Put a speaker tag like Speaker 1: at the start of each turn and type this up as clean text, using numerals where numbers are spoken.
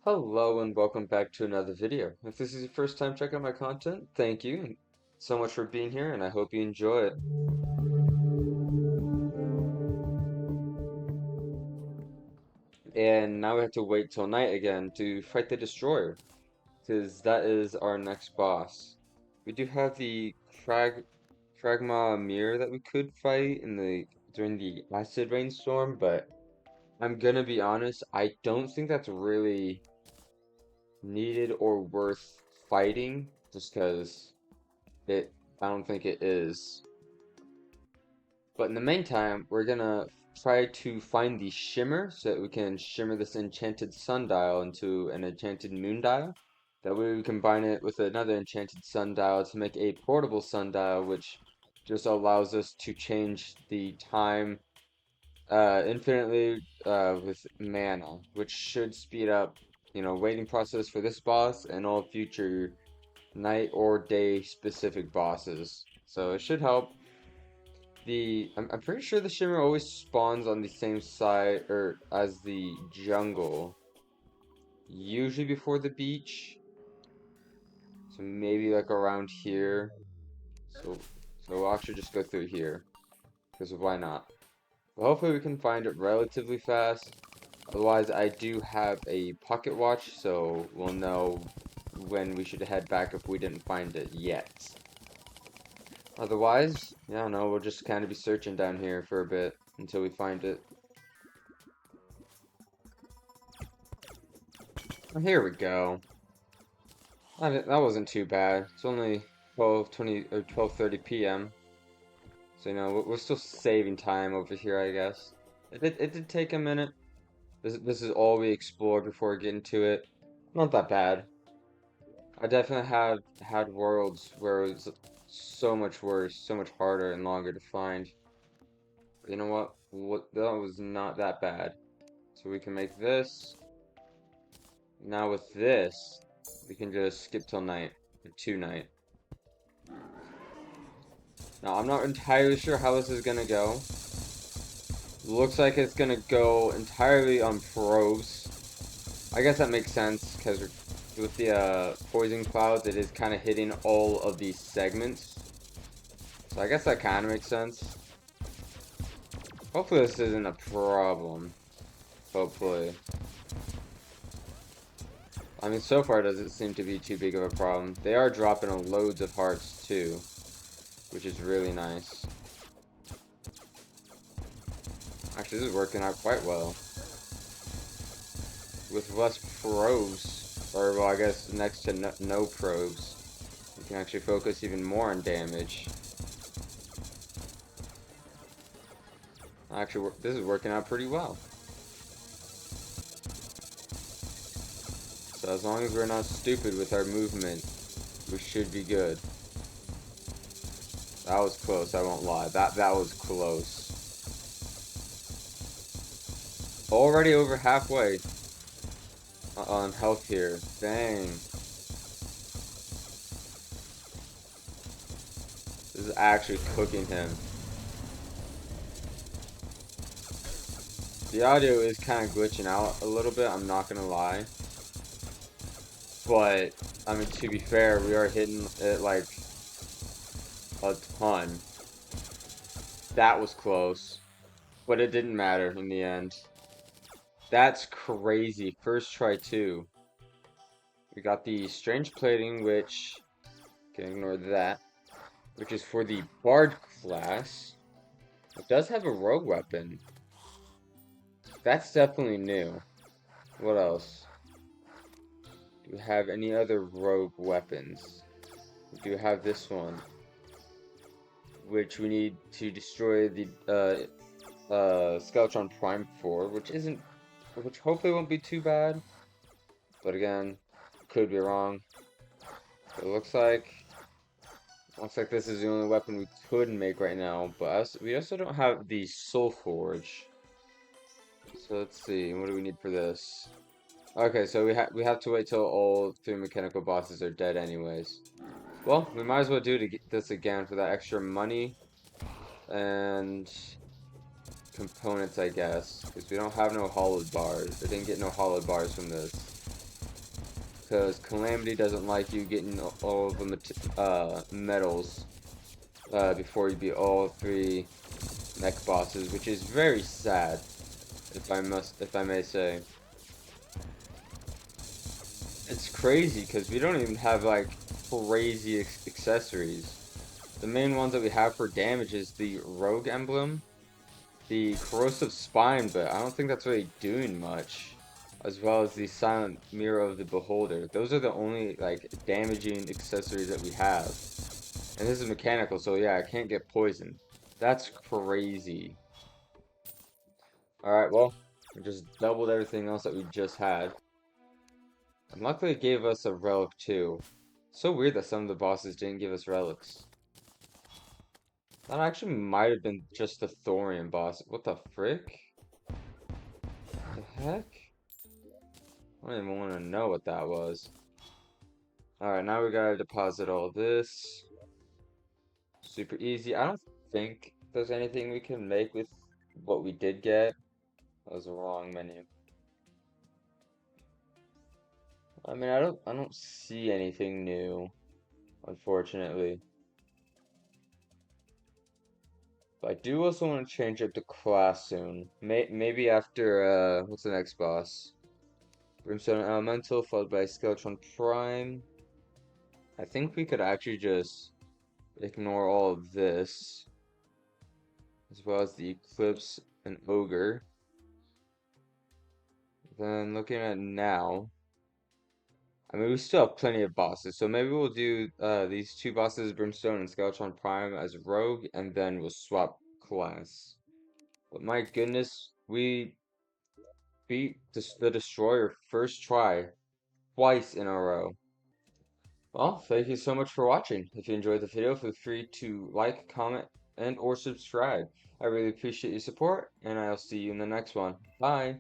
Speaker 1: Hello and welcome back to another video. If this is your first time checking out my content, thank you so much for being here and I hope you enjoy it. And now we have to wait till night again to fight the destroyer, because that is our next boss. We do have the Kragma mirror that we could fight during the acid rainstorm, but I'm gonna be honest, I don't think that's really needed or worth fighting, just because It, I don't think it is. But in the meantime, we're gonna try to find the shimmer so that we can shimmer this enchanted sundial into an enchanted moondial. That way we combine it with another enchanted sundial to make a portable sundial, which just allows us to change the time infinitely with mana, which should speed up, waiting process for this boss and all future night or day specific bosses. So it should help. I'm pretty sure the shimmer always spawns on the same side or as the jungle. Usually before the beach. So maybe like around here. So so we'll actually just go through here. Because why not? But hopefully we can find it relatively fast. Otherwise I do have a pocket watch, so we'll know when we should head back if we didn't find it yet. Otherwise, yeah, I don't know, we'll just kind of be searching down here for a bit until we find it. Oh, here we go. That wasn't too bad. It's only 12:20 or 12:30 p.m. So, we're still saving time over here, I guess. It did take a minute. This is all we explored before getting to it. Not that bad. I definitely have had worlds where it was so much worse, so much harder and longer to find. But you know what? That was not that bad. So we can make this. Now with this, we can just skip till night, or to night. Now I'm not entirely sure how this is gonna go. Looks like it's gonna go entirely on probes. I guess that makes sense, because with the poison clouds, it is kind of hitting all of these segments. So I guess that kind of makes sense. Hopefully this isn't a problem. Hopefully. I mean, so far it doesn't seem to be too big of a problem. They are dropping loads of hearts too, which is really nice. Actually, this is working out quite well. With less probes, or well, I guess next to no probes, you can actually focus even more on damage. Actually, this is working out pretty well. So as long as we're not stupid with our movement, we should be good. That was close, I won't lie. That was close. Already over halfway on health here. Dang. This is actually cooking him. The audio is kind of glitching out a little bit, I'm not gonna lie. But, I mean, to be fair, we are hitting it like a ton. That was close. But it didn't matter in the end. That's crazy. First try too. We got the strange plating, which can ignore that. Which is for the bard class. It does have a rogue weapon. That's definitely new. What else? Do we have any other rogue weapons? We do have this one, which we need to destroy the Skeletron Prime for, which hopefully won't be too bad. But again, could be wrong. It looks like this is the only weapon we could make right now. But we also don't have the Soul Forge. So let's see, what do we need for this? Okay, so we have to wait till all 3 mechanical bosses are dead anyways. Well, we might as well do this again for that extra money and components, I guess, because we don't have no hollowed bars. I didn't get no hollowed bars from this. because Calamity doesn't like you getting all of the medals before you beat all three mech bosses, which is very sad, if I may say. It's crazy because we don't even have like crazy accessories. The main ones that we have for damage is the Rogue Emblem, the Corrosive Spine, but I don't think that's really doing much, as well as the Silent Mirror of the Beholder. Those are the only like damaging accessories that we have. And this is mechanical, so yeah, I can't get poisoned. That's crazy. Alright, well, we just doubled everything else that we just had. And luckily it gave us a relic too. So weird that some of the bosses didn't give us relics. That actually might have been just the Thorium boss. What the frick? The heck? I don't even want to know what that was. Alright, now we gotta deposit all this. Super easy. I don't think there's anything we can make with what we did get. That was the wrong menu. I mean, I don't see anything new, unfortunately. But I do also want to change up the class soon. Maybe after, what's the next boss? Brimstone Elemental, followed by Skeletron Prime. I think we could actually just ignore all of this, as well as the Eclipse and Ogre. Then looking at now, I mean, we still have plenty of bosses, so maybe we'll do these two bosses, Brimstone and Skeletron Prime, as Rogue, and then we'll swap class. But my goodness, we beat the Destroyer first try, twice in a row. Well, thank you so much for watching. If you enjoyed the video, feel free to like, comment, and or subscribe. I really appreciate your support, and I'll see you in the next one. Bye!